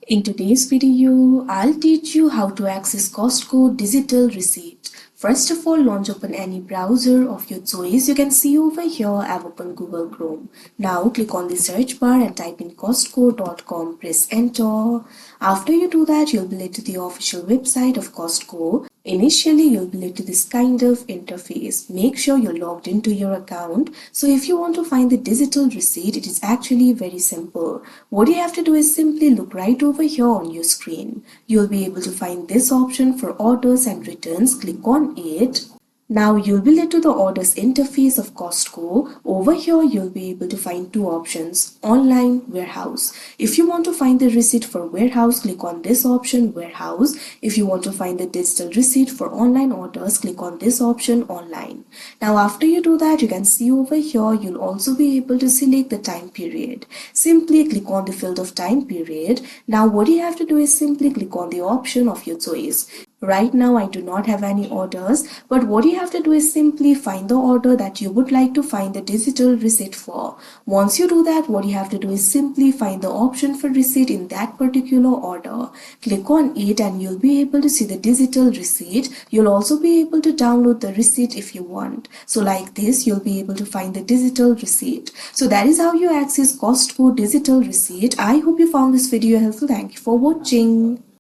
In today's video, I'll teach you how to access Costco digital receipt. First of all, launch open any browser of your choice. You can see over here I've opened Google Chrome. Now click on the search bar and type in costco.com. Press enter. After you do that, you'll be led to the official website of Costco. Initially, you'll be led to this kind of interface. Make sure you're logged into your account. So if you want to find the digital receipt, it is actually very simple. What you have to do is simply look right over here on your screen. You'll be able to find this option for orders and returns. Click on it. Now you'll be led to the orders interface of Costco. Over here you'll be able to find two options, online, warehouse. If you want to find the receipt for warehouse, click on this option, warehouse. If you want to find the digital receipt for online orders, click on this option, online. Now after you do that, you can see over here you'll also be able to select the time period. Simply click on the field of time period. Now what you have to do is simply click on the option of your choice. Right now I do not have any orders, but what you have to do is simply find the order that you would like to find the digital receipt for. Once you do that, what you have to do is simply find the option for receipt in that particular order. Click on it and you'll be able to see the digital receipt. You'll also be able to download the receipt if you want. So like this, you'll be able to find the digital receipt. So that is how you access Costco digital receipt. I hope you found this video helpful. Thank you for watching.